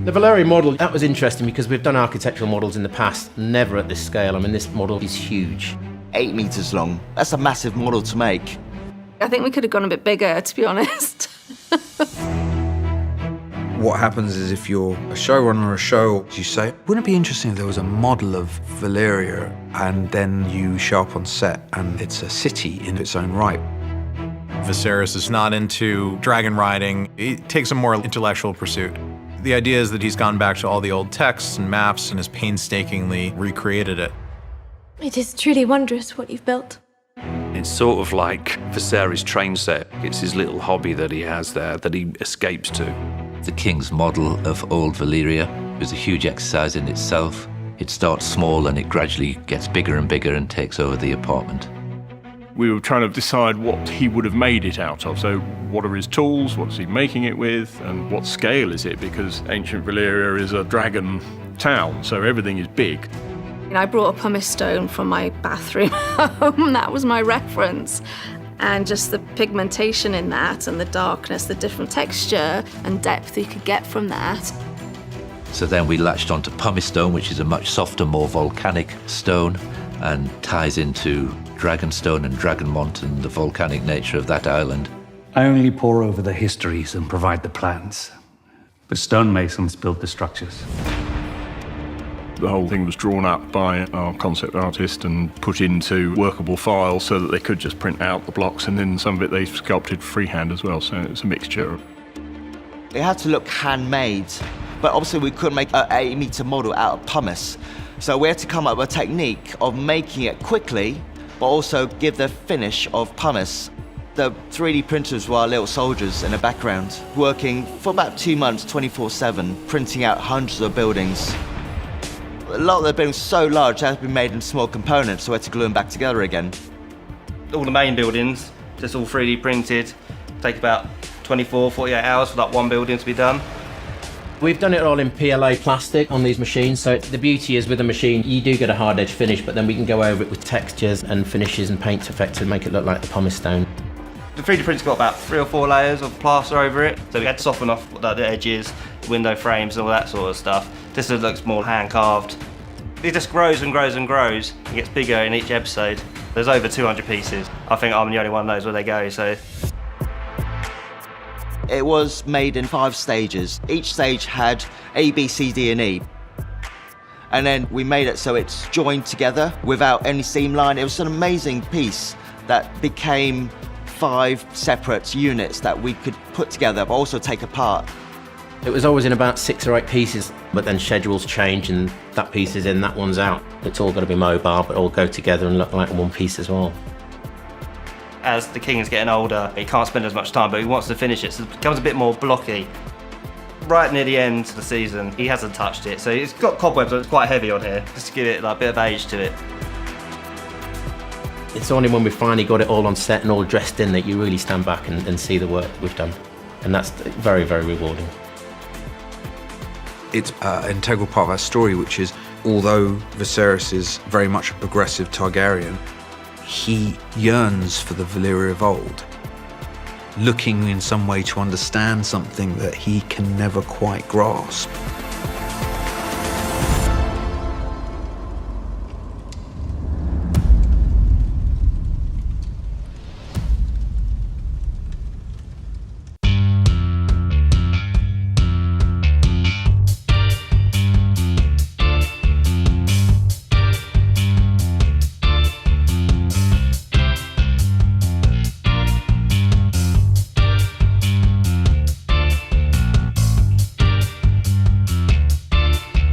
The Valyria model, that was interesting because we've done architectural models in the past, never at this scale. I mean, this model is huge. 8 meters long. That's a massive model to make. I think we could have gone a bit bigger, to be honest. What happens is if you're a showrunner or a show, you say, wouldn't it be interesting if there was a model of Valyria, and then you show up on set and it's a city in its own right. Viserys is not into dragon riding. He takes a more intellectual pursuit. The idea is that he's gone back to all the old texts and maps and has painstakingly recreated it. It is truly wondrous what you've built. It's sort of like Viserys' train set. It's his little hobby that he has there that he escapes to. The king's model of old Valyria is a huge exercise in itself. It starts small and it gradually gets bigger and bigger and takes over the apartment. We were trying to decide what he would have made it out of. So what are his tools, what is he making it with, and what scale is it? Because ancient Valyria is a dragon town, so everything is big. I brought a pumice stone from my bathroom home. That was my reference. And just the pigmentation in that and the darkness, the different texture and depth you could get from that. So then we latched onto pumice stone, which is a much softer, more volcanic stone, and ties into dragonstone and dragonmont and the volcanic nature of that island. I only pore over the histories and provide the plans. The stonemasons build the structures. The whole thing was drawn up by our concept artist and put into workable files so that they could just print out the blocks, and then some of it they sculpted freehand as well, so it's a mixture. It had to look handmade, but obviously we couldn't make an 8 meter model out of pumice. So we had to come up with a technique of making it quickly, but also give the finish of pumice. The 3D printers were our little soldiers in the background, working for about 2 months, 24/7, printing out hundreds of buildings. A lot of the buildings were so large, they had to be made in small components, so we had to glue them back together again. All the main buildings, just all 3D printed, take about 24, 48 hours for that one building to be done. We've done it all in PLA plastic on these machines, so the beauty is with a machine, you do get a hard edge finish, but then we can go over it with textures and finishes and paint effects to make it look like the pumice stone. The 3D print's got about 3 or 4 layers of plaster over it, so we had to soften off the edges, window frames and all that sort of stuff. This looks more hand-carved. It just grows and grows and grows and gets bigger in each episode. There's over 200 pieces. I think I'm the only one who knows where they go, so. It was made in 5 stages. Each stage had A, B, C, D, and E. And then we made it so it's joined together without any seam line. It was an amazing piece that became 5 separate units that we could put together but also take apart. It was always in about 6 or 8 pieces, but then schedules change and that piece is in, that one's out. It's all got to be mobile, but all go together and look like one piece as well. As the king is getting older, he can't spend as much time, but he wants to finish it, so it becomes a bit more blocky. Right near the end of the season, he hasn't touched it, so it's got cobwebs, so it's quite heavy on here, just to give it like, a bit of age to it. It's only when we finally got it all on set and all dressed in that you really stand back and see the work we've done. And that's very, very rewarding. It's an integral part of our story, which is, although Viserys is very much a progressive Targaryen, he yearns for the Valyria of old, looking in some way to understand something that he can never quite grasp.